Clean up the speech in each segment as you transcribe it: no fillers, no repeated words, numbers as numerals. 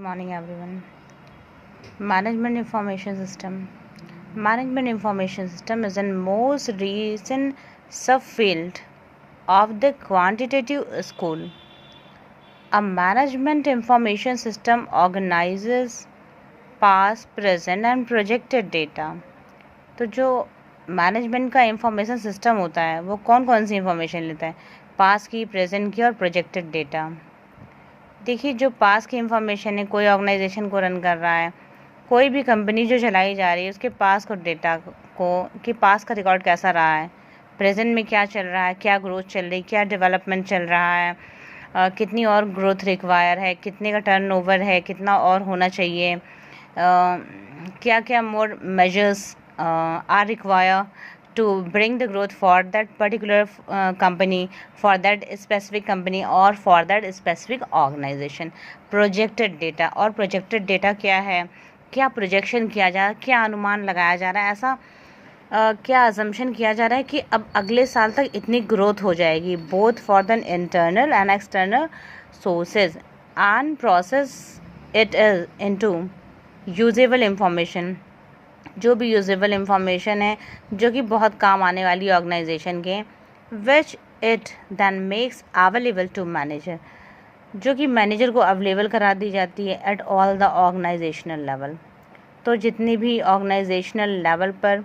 morning, everyone. Management Information System. Management Information System is the most recent subfield of the quantitative school. A management information system organizes past, present and projected data. तो जो management का information system होता है वो कौन कौन सी information लेता है? पास्ट की, प्रेजेंट की और प्रोजेक्टेड डेटा. देखिए, जो पास की इंफॉर्मेशन है, कोई ऑर्गेनाइजेशन को रन कर रहा है, कोई भी कंपनी जो चलाई जा रही है, उसके पास को डेटा को कि पास का रिकॉर्ड कैसा रहा है, प्रेजेंट में क्या चल रहा है, क्या ग्रोथ चल रही, क्या डेवलपमेंट चल रहा है, कितनी और ग्रोथ रिक्वायर है, कितने का टर्नओवर है, कितना और होना चाहिए, क्या क्या more measures are require to bring the growth for that particular company, for that specific company or for that specific organization. Projected data. और projected data क्या है, क्या projection किया जा रहा है, क्या अनुमान लगाया जा रहा है, ऐसा क्या assumption किया जा रहा है कि अब अगले साल तक इतनी growth हो जाएगी, both for the internal and external sources, and process it into usable information. जो भी यूजेबल इंफॉर्मेशन है, जो कि बहुत काम आने वाली ऑर्गेनाइजेशन के, which it then makes available to manager, जो कि मैनेजर को अवेलेबल करा दी जाती है at all the organizational level. तो जितनी भी ऑर्गेनाइजेशनल लेवल पर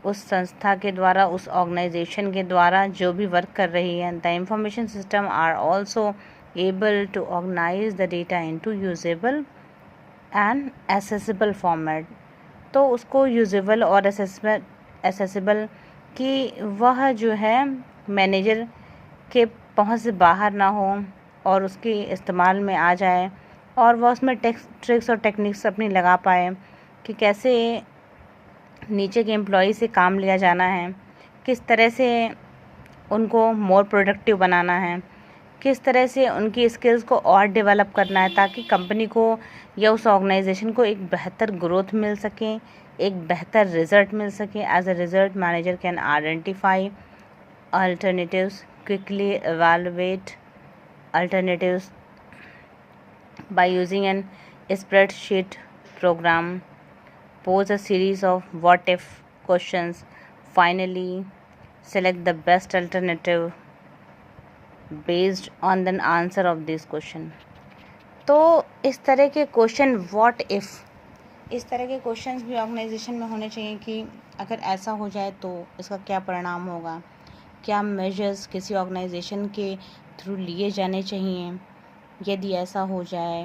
उस संस्था के द्वारा, उस ऑर्गेनाइजेशन के द्वारा जो भी वर्क कर रही है, the information system are also able to organize the data into usable and accessible format. तो उसको यूजेबल और एसेसिबल कि वह जो है मैनेजर के पहुंच से बाहर ना हो और उसके इस्तेमाल में आ जाए, और वह उसमें ट्रिक्स और टेक्निक्स अपनी लगा पाए कि कैसे नीचे के एम्प्लॉय से काम लिया जाना है, किस तरह से उनको मोर प्रोडक्टिव बनाना है, किस तरह से उनकी स्किल्स को और डेवलप करना है, ताकि कंपनी को या उस ऑर्गेनाइजेशन को एक बेहतर ग्रोथ मिल सके, एक बेहतर रिजल्ट मिल सके. As a result, manager can identify alternatives, quickly evaluate alternatives by using an spreadsheet program, pose a series of what if questions, finally select the best alternative based on the answer of this question. तो इस तरह के question, what if, इस तरह के questions भी organisation में होने चाहिए कि अगर ऐसा हो जाए तो इसका क्या परिणाम होगा, क्या मेजर्स किसी ऑर्गेनाइजेशन के थ्रू लिए जाने चाहिए यदि ऐसा हो जाए.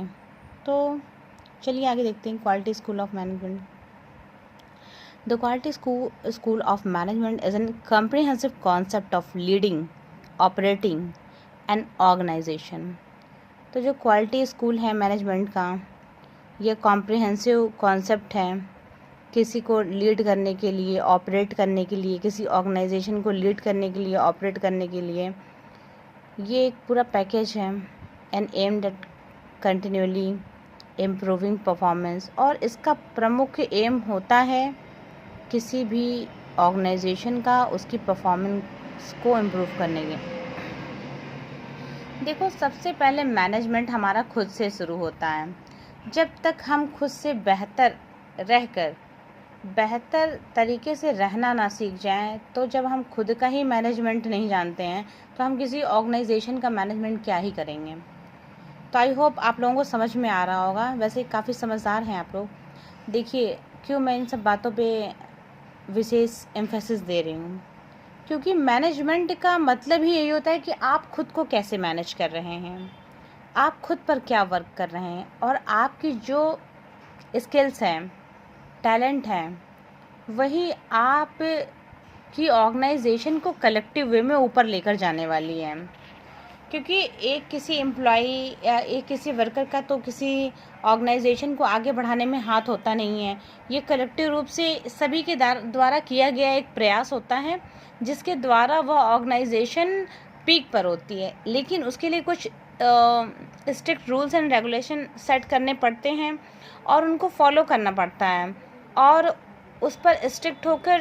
तो चलिए आगे देखते हैं. Quality school of management. The quality school of management is an comprehensive concept of leading, operating and organization. तो जो क्वालिटी स्कूल है मैनेजमेंट का, ये कॉम्प्रिहेंसिव कॉन्सेप्ट है किसी को लीड करने के लिए, ऑपरेट करने के लिए, किसी ऑर्गेनाइजेशन को लीड करने के लिए, ऑपरेट करने के लिए. ये एक पूरा पैकेज है, and aimed at continually improving performance. और इसका प्रमुख एम होता है किसी भी ऑर्गेनाइजेशन का उसकी परफॉर्मेंस को इम्प्रूव करने के. देखो, सबसे पहले मैनेजमेंट हमारा खुद से शुरू होता है. जब तक हम खुद से बेहतर रहकर बेहतर तरीके से रहना ना सीख जाएं, तो जब हम खुद का ही मैनेजमेंट नहीं जानते हैं तो हम किसी ऑर्गेनाइजेशन का मैनेजमेंट क्या ही करेंगे. तो आई होप आप लोगों को समझ में आ रहा होगा. वैसे काफ़ी समझदार हैं आप लोग. देखिए, क्यों मैं इन सब बातों पे विशेष एम्फेसिस दे रही हूँ, क्योंकि मैनेजमेंट का मतलब ही यही होता है कि आप खुद को कैसे मैनेज कर रहे हैं, आप खुद पर क्या वर्क कर रहे हैं, और आपकी जो स्किल्स हैं, टैलेंट हैं, वही आप की ऑर्गेनाइजेशन को कलेक्टिव वे में ऊपर लेकर जाने वाली है. क्योंकि एक किसी एम्प्लॉई या एक किसी वर्कर का तो किसी ऑर्गेनाइजेशन को आगे बढ़ाने में हाथ होता नहीं है. ये कलेक्टिव रूप से सभी के द्वारा किया गया एक प्रयास होता है, जिसके द्वारा वह ऑर्गेनाइजेशन पीक पर होती है. लेकिन उसके लिए कुछ strict rules and regulation set करने पड़ते हैं और उनको फॉलो करना पड़ता है, और उस पर स्ट्रिक्ट होकर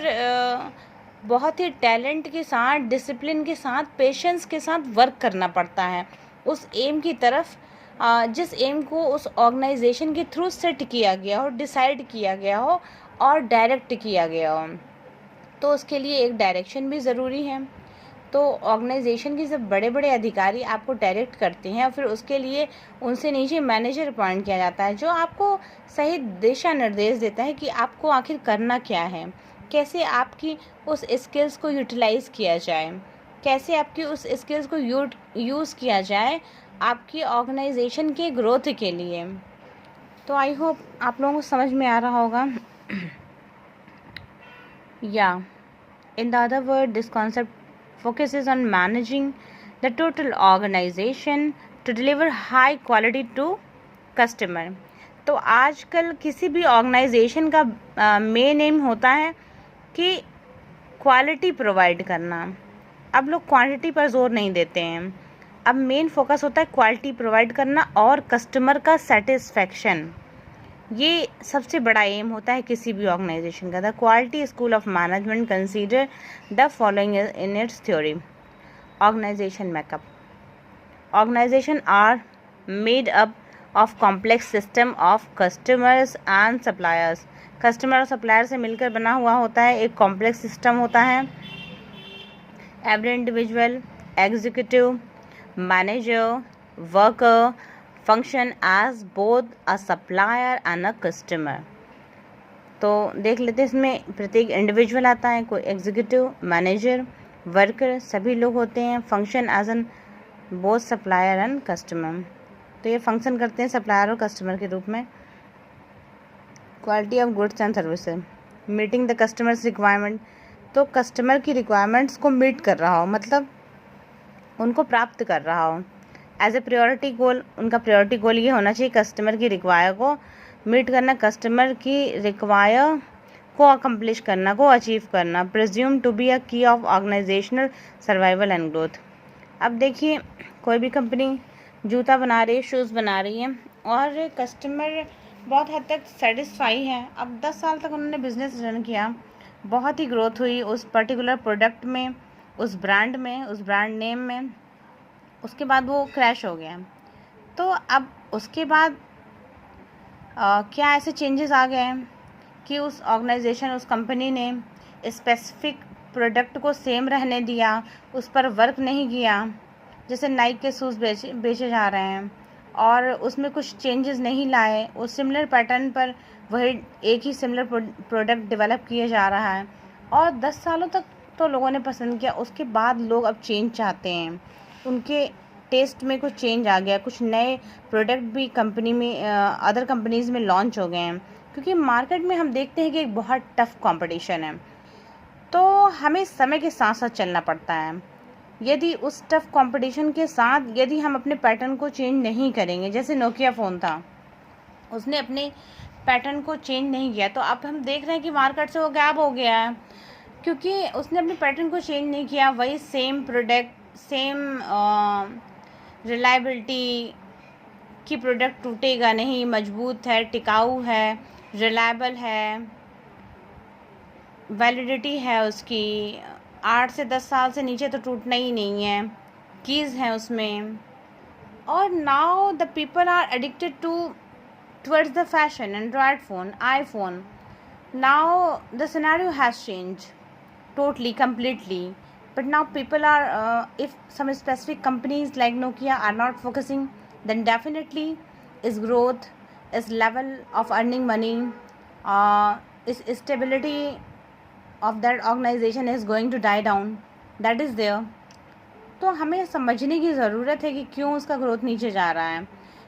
बहुत ही टैलेंट के साथ, डिसिप्लिन के साथ, पेशेंस के साथ वर्क करना पड़ता है उस एम की तरफ जिस एम को उस ऑर्गेनाइजेशन के थ्रू सेट किया गया हो, डिसाइड किया गया हो और डायरेक्ट किया गया हो, तो उसके लिए एक डायरेक्शन भी ज़रूरी है। तो ऑर्गेनाइजेशन के जब बड़े बड़े अधिकारी आपको डायरेक्ट करते हैं और फिर उसके लिए उनसे नीचे मैनेजर अपॉइंट किया जाता है, जो आपको सही दिशा निर्देश देता है कि आपको आखिर करना क्या है, कैसे आपकी उस स्किल्स को यूटिलाइज़ किया जाए, कैसे आपकी उस स्किल्स को यूज़ किया जाए आपकी ऑर्गेनाइजेशन के ग्रोथ के लिए। तो आई होप आप लोगों को समझ में आ रहा होगा। या in the other word, this concept focuses on managing the total organization to deliver high quality to customer। तो आजकल किसी भी ऑर्गेनाइजेशन का मेन एम होता है कि क्वालिटी प्रोवाइड करना। अब लोग क्वांटिटी पर जोर नहीं देते हैं, अब मेन फोकस होता है क्वालिटी प्रोवाइड करना और कस्टमर का सेटिस्फैक्शन। ये सबसे बड़ा एम होता है किसी भी ऑर्गेनाइजेशन का। The quality school of management consider the following in its theory. Organization makeup. Organization are made up of complex system of customers and suppliers. Customer और सप्लायर से मिलकर बना हुआ होता है, एक कॉम्प्लेक्स सिस्टम होता है। Every individual, executive, manager, worker function as both a supplier and a customer. तो देख लेते हैं, इसमें प्रत्येक इंडिविजुअल आता है, कोई एग्जीक्यूटिव, मैनेजर, वर्कर, सभी लोग होते हैं। Function as an both supplier and customer, तो ये फंक्शन करते हैं सप्लायर और कस्टमर के रूप में। Quality of goods and services, meeting the customers requirement, तो कस्टमर की रिक्वायरमेंट्स को मीट कर रहा हो, मतलब उनको प्राप्त कर रहा हो। एज ए प्रायोरिटी गोल, उनका प्रायोरिटी गोल ये होना चाहिए कस्टमर की रिक्वायर को मीट करना, कस्टमर की रिक्वायर को अकम्प्लिश करना, को अचीव करना। Presume to be a key of organizational survival and growth. अब देखिए, कोई भी कंपनी जूता बना रही है, शूज़ बना रही है और कस्टमर बहुत हद तक सेटिस्फाई है। अब 10 साल तक उन्होंने बिजनेस रन किया, बहुत ही ग्रोथ हुई उस पर्टिकुलर प्रोडक्ट में, उस ब्रांड में, उस ब्रांड नेम में। उसके बाद वो क्रैश हो गया। तो अब उसके बाद क्या ऐसे चेंजेस आ गए हैं कि उस ऑर्गेनाइजेशन, उस कंपनी ने स्पेसिफिक प्रोडक्ट को सेम रहने दिया, उस पर वर्क नहीं किया। जैसे नाइक के शूज़ बेचे जा रहे हैं और उसमें कुछ चेंजेस नहीं लाए, उस सिमिलर पैटर्न पर वही एक ही सिमिलर प्रोडक्ट डेवलप किया जा रहा है और 10 सालों तक तो लोगों ने पसंद किया। उसके बाद लोग अब चेंज चाहते हैं, उनके टेस्ट में कुछ चेंज आ गया, कुछ नए प्रोडक्ट भी कंपनी में, अदर कंपनीज़ में लॉन्च हो गए हैं, क्योंकि मार्केट में हम देखते हैं कि एक बहुत टफ कंपटीशन है। तो हमें समय के साथ साथ चलना पड़ता है। यदि उस टफ कंपटीशन के साथ यदि हम अपने पैटर्न को चेंज नहीं करेंगे, जैसे नोकिया फ़ोन था, उसने अपने पैटर्न को चेंज नहीं किया, तो अब हम देख रहे हैं कि मार्केट से वो गायब हो गया है, क्योंकि उसने अपने पैटर्न को चेंज नहीं किया। वही सेम प्रोडक्ट, सेम रिलायबिलिटी कि प्रोडक्ट टूटेगा नहीं, मजबूत है, टिकाऊ है, रिलायबल है, वैलिडिटी है उसकी 8 से 10 साल से नीचे तो टूटना ही नहीं है, कीज़ हैं उसमें। और now the people are addicted towards the fashion, android phone, iPhone. Now the scenario has change totally, completely, but now people are if some specific companies like Nokia are not focusing, then definitely is growth, is level of earning money, is stability of that organization is going to die down, that is there। तो हमें समझने की ज़रूरत है कि क्यों उसका growth नीचे जा रहा है,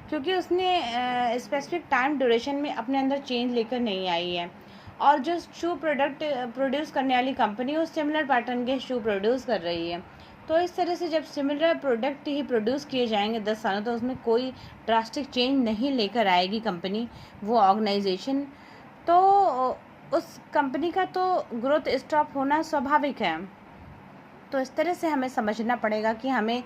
क्योंकि उसने स्पेसिफिक टाइम ड्यूरेशन में अपने अंदर चेंज लेकर नहीं आई है। और जो शू प्रोडक्ट प्रोड्यूस करने वाली कंपनी उस सिमिलर पैटर्न के शू प्रोड्यूस कर रही है। तो इस तरह से जब सिमिलर प्रोडक्ट ही प्रोड्यूस किए जाएंगे 10 सालों, तो उसमें कोई ड्रास्टिक चेंज नहीं लेकर आएगी कंपनी, वो ऑर्गेनाइजेशन, तो उस कंपनी का तो ग्रोथ स्टॉप होना स्वाभाविक है। तो इस तरह से हमें समझना पड़ेगा कि हमें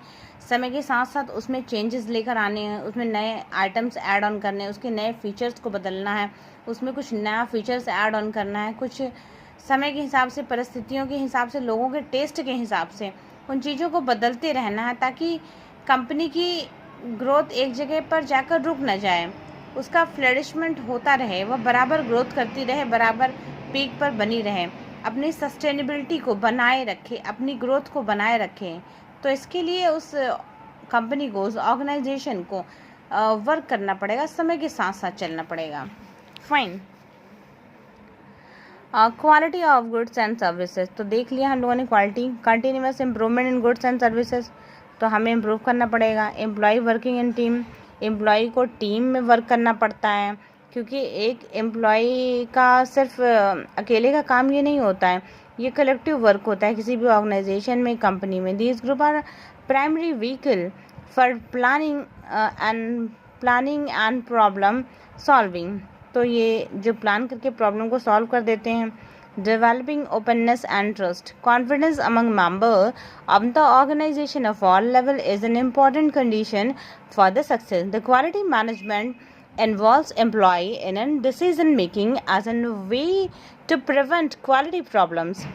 समय के साथ साथ उसमें चेंजेस लेकर आने हैं, उसमें नए आइटम्स ऐड ऑन करने हैं, उसके नए फीचर्स को बदलना है, उसमें कुछ नया फीचर्स ऐड ऑन करना है, कुछ समय के हिसाब से, परिस्थितियों के हिसाब से, लोगों के टेस्ट के हिसाब से उन चीज़ों को बदलते रहना है, ताकि कंपनी की ग्रोथ एक जगह पर जाकर रुक न जाए, उसका फ्लरिशमेंट होता रहे, वह बराबर ग्रोथ करती रहे, बराबर पीक पर बनी रहे, अपनी सस्टेनेबिलिटी को बनाए रखे, अपनी ग्रोथ को बनाए रखे। तो इसके लिए उस कंपनी को, उस ऑर्गेनाइजेशन को वर्क करना पड़ेगा, समय के साथ साथ चलना पड़ेगा। Fine. Quality of goods and services, तो देख लिया हम लोगों ने quality. Continuous improvement in goods and services, तो हमें इम्प्रूव करना पड़ेगा। Employ working in team, employ को टीम में वर्क करना पड़ता है, क्योंकि एक एम्प्लॉय का सिर्फ अकेले का काम ये नहीं होता है, ये कलेक्टिव वर्क होता है किसी भी ऑर्गेनाइजेशन में, कंपनी में। These group are primary vehicle for planning and problem solving, तो ये जो प्लान करके प्रॉब्लम को सॉल्व कर देते हैं। Developing openness and trust, confidence among member of the organization of all level is an important condition for the success. The quality management involves employee in decision making as a way to prevent quality problems.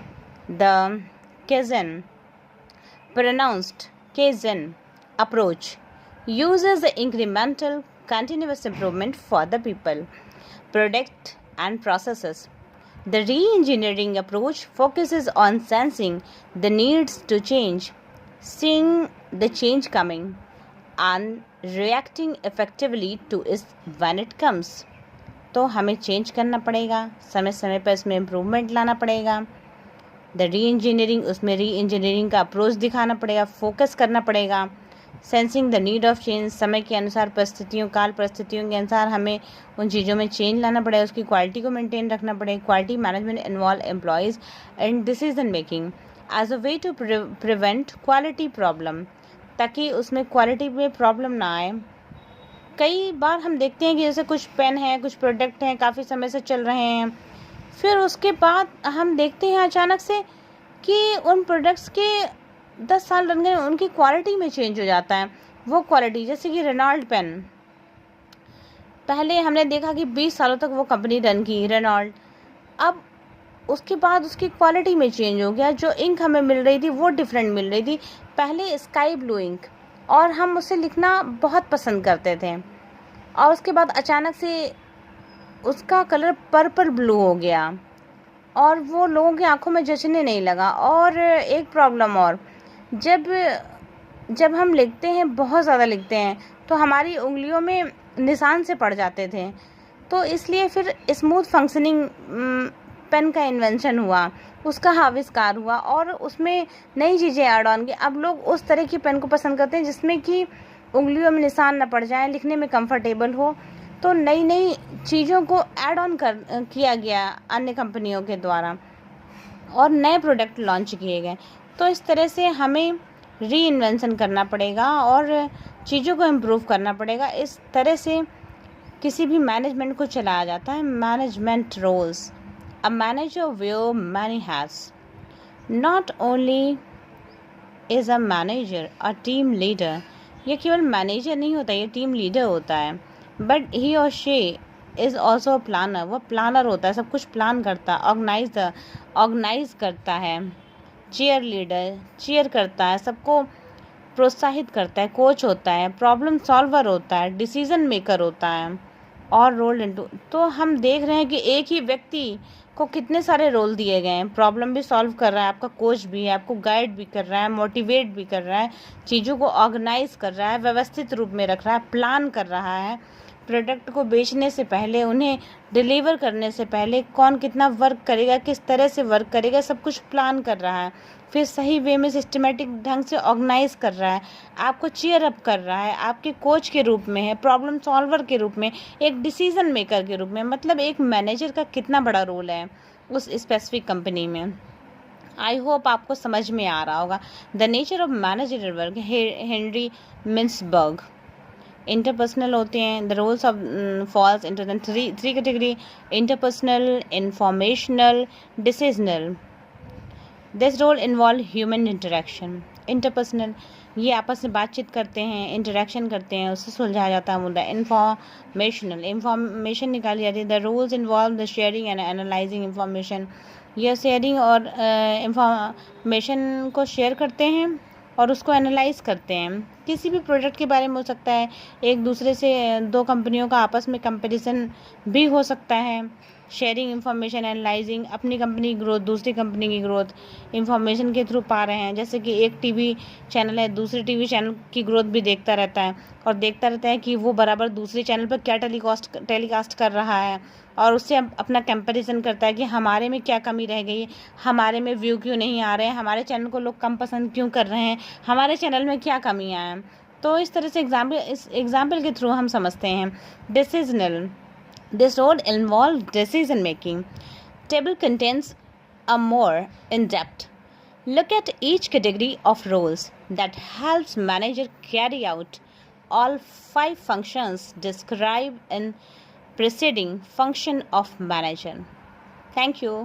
The Kaizen approach uses the incremental continuous improvement for the people, product and processes. The re-engineering approach focuses on sensing the needs to change, seeing the change coming, and reacting effectively to it when it comes. तो हमें change करना पड़ेगा, समय समय पर इसमें improvement लाना पड़ेगा। द री इंजीनियरिंग, उसमें री इंजीनियरिंग का अप्रोच दिखाना पड़ेगा, फोकस करना पड़ेगा। Sensing the need of change, समय के अनुसार, परिस्थितियों, काल परिस्थितियों के अनुसार हमें उन चीज़ों में चेंज लाना पड़ेगा, उसकी क्वालिटी को मेंटेन रखना पड़ेगा। Quality management involve employees and decision making as a way to prevent quality problem, ताकि उसमें क्वालिटी में प्रॉब्लम ना आए। कई बार हम देखते हैं कि जैसे कुछ पेन है, कुछ प्रोडक्ट हैं, काफ़ी समय से चल रहे हैं, फिर उसके बाद हम देखते हैं अचानक से कि उन प्रोडक्ट्स के 10 साल रन गए, उनकी क्वालिटी में चेंज हो जाता है। वो क्वालिटी, जैसे कि रेनॉल्ड पेन, पहले हमने देखा कि 20 सालों तक वो कंपनी रन की, रेनॉल्ड। अब उसके बाद उसकी क्वालिटी में चेंज हो गया, जो इंक हमें मिल रही थी वो डिफरेंट मिल रही थी। पहले स्काई ब्लू इंक, और हम उसे लिखना बहुत पसंद करते थे, और उसके बाद अचानक से उसका कलर पर्पल ब्लू हो गया, और वो लोगों की आंखों में जचने नहीं लगा। और एक प्रॉब्लम और, जब हम लिखते हैं, बहुत ज़्यादा लिखते हैं, तो हमारी उंगलियों में निशान से पड़ जाते थे। तो इसलिए फिर स्मूथ फंक्शनिंग पेन का इन्वेंशन हुआ, उसका आविष्कार हुआ, और उसमें नई चीज़ें ऐड ऑन की। अब लोग उस तरह की पेन को पसंद करते हैं जिसमें कि उंगलियों में निशान न पड़ जाए, लिखने में कंफर्टेबल हो। तो नई नई चीज़ों को ऐड ऑन किया गया अन्य कंपनियों के द्वारा, और नए प्रोडक्ट लॉन्च किए गए। तो इस तरह से हमें री इन्वेंशन करना पड़ेगा और चीज़ों को इम्प्रूव करना पड़ेगा। इस तरह से किसी भी मैनेजमेंट को चलाया जाता है। Management roles, a manager wear many hats, not only is a manager a team leader, ये केवल मैनेजर नहीं होता, ये टीम लीडर होता है। बट ही और शी इज़ ऑल्सो प्लानर, वह प्लानर होता है, सब कुछ प्लान करता है, ऑर्गेनाइज करता है। चीयर लीडर, चीयर करता है, सबको प्रोत्साहित करता है। कोच होता है, प्रॉब्लम सॉल्वर होता है, डिसीजन मेकर होता है, और रोल इनटू। तो हम देख रहे हैं कि एक ही व्यक्ति को कितने सारे रोल दिए गए हैं। प्रॉब्लम भी सॉल्व कर रहा है, आपका कोच भी है, आपको गाइड भी कर रहा है, मोटिवेट भी कर रहा है, चीज़ों को ऑर्गेनाइज कर रहा है, व्यवस्थित रूप में रख रहा है, प्लान कर रहा है। प्रोडक्ट को बेचने से पहले, उन्हें डिलीवर करने से पहले कौन कितना वर्क करेगा, किस तरह से वर्क करेगा, सब कुछ प्लान कर रहा है। फिर सही वे में सिस्टमेटिक ढंग से ऑर्गेनाइज कर रहा है, आपको चीयर अप कर रहा है, आपके कोच के रूप में है, प्रॉब्लम सॉल्वर के रूप में, एक डिसीजन मेकर के रूप में। मतलब एक मैनेजर का कितना बड़ा रोल है उस स्पेसिफिक कंपनी में। आई होप आपको समझ में आ रहा होगा। The nature of managerial work, Henry Mintzberg. Interpersonal होते हैं, the roles of falls into the three category: interpersonal, informational, decisional. This role involve human interaction. Interpersonal, ये आपस में बातचीत करते हैं, इंटरेक्शन करते हैं, उससे सुलझाया जाता है मुद्दा। इंफॉर्मेशनल, इंफॉर्मेशन निकाली जाती है। The rules involve the sharing and analysing information. यह शेयरिंग और इंफॉर्मेशन को शेयर करते हैं और उसको एनालाइज करते हैं। किसी भी प्रोडक्ट के बारे में हो सकता है, एक दूसरे से दो कंपनियों का आपस में कंपैरिजन भी हो सकता है। शेयरिंग इंफॉर्मेशन, एनालाइजिंग अपनी कंपनी की ग्रोथ, दूसरी कंपनी की ग्रोथ इंफॉर्मेशन के थ्रू पा रहे हैं। जैसे कि एक टीवी चैनल है, दूसरे टीवी चैनल की ग्रोथ भी देखता रहता है और देखता रहता है कि वो बराबर दूसरे चैनल पर क्या टेलीकास्ट कर रहा है, और उससे अपना कंपैरिजन करता है कि हमारे में क्या कमी रह गई है, हमारे में व्यू क्यों नहीं आ रहे हैं, हमारे चैनल को लोग कम पसंद क्यों कर रहे हैं, हमारे चैनल में क्या कमियाँ हैं। तो इस तरह से इस एग्जाम्पल के थ्रू हम समझते हैं। Decisional, this role involves decision making. Table contains a more in-depth look at each category of roles that helps manager carry out all 5 functions described in preceding function of manager. Thank you.